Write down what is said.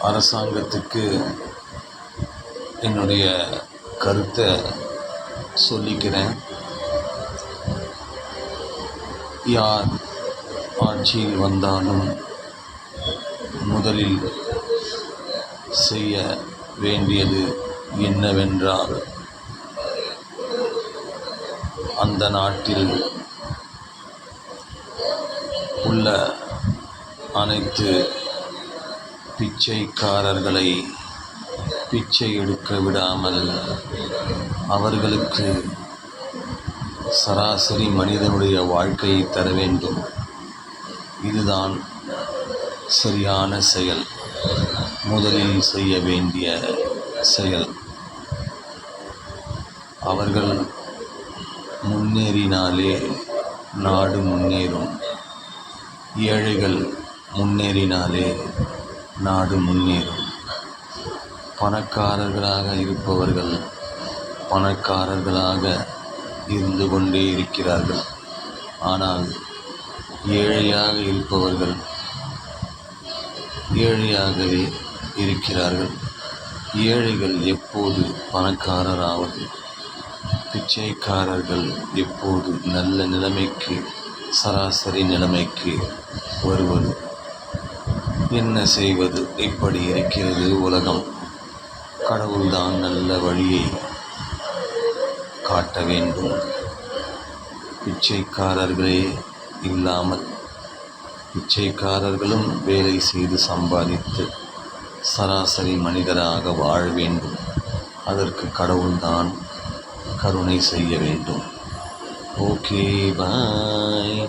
அரசாங்கத்துக்கு என்னுடைய கருத்தை சொல்லிக்கிறேன். யார் ஆட்சியில் வந்தாலும் முதலில் செய்ய வேண்டியது என்னவென்றால், அந்த நாட்டில் உள்ள அனைத்து பிச்சைக்காரர்களை பிச்சை எடுக்க விடாமல் அவர்களுக்கு சராசரி மனிதனுடைய வாழ்க்கையை தர வேண்டும். இதுதான் சரியான செயல், முதலில் செய்ய வேண்டிய செயல். அவர்கள் முன்னேறினாலே நாடு முன்னேறும். ஏழைகள் முன்னேறினாலே நாடு முன்னேறும். பணக்காரர்களாக இருப்பவர்கள் பணக்காரர்களாக இருந்து கொண்டே இருக்கிறார்கள். ஆனால் ஏழையாக இருப்பவர்கள் ஏழையாகவே இருக்கிறார்கள். ஏழைகள் எப்போது பணக்காரராவது? பிச்சைக்காரர்கள் எப்போது நல்ல நிலைமைக்கு, சராசரி நிலைமைக்கு வருவது? என்ன செய்வது? இப்படி இருக்கிறது உலகம். கடவுள்தான் நல்ல வழியை காட்ட வேண்டும். பிச்சைக்காரர்களே இல்லாமல் பிச்சைக்காரர்களும் வேலை செய்து சம்பாதித்து சராசரி மனிதராக வாழ வேண்டும். அதற்கு கடவுள்தான் கருணை செய்ய வேண்டும். ஓகே, பாய்.